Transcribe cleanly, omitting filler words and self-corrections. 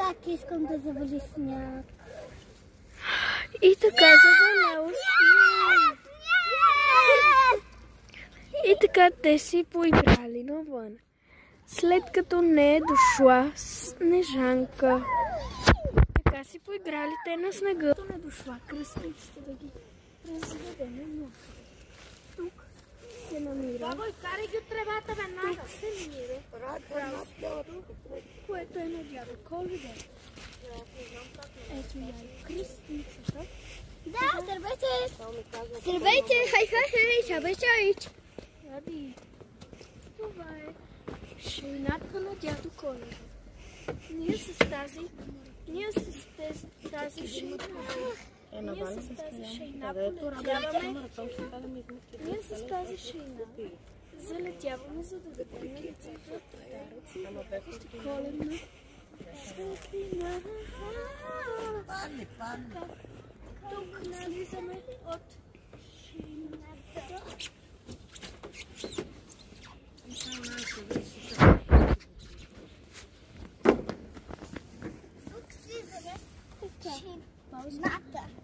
Как искам да завали сняг. И така завалял сняг. И така те си поиграли навън. След като не е дошла Снежанка. Така си поиграли те на снега. Като не дошла кръстницата да ги разведем някъде. Тук се намира. Бабо, изкарай ги от тревата веднага. Тук се намира кралството, което е на дядо Коледа. Ето я и кръстницата. Да, здравейте! Здравейте! Хай, чабай! Ради. Това е шейната на дядо Коледа. Ние с тази шейна залетяваме, за да дадем на децата подаръци. Коледна светлина. Тук слизаме от шейната. Тук слизаме от шейната.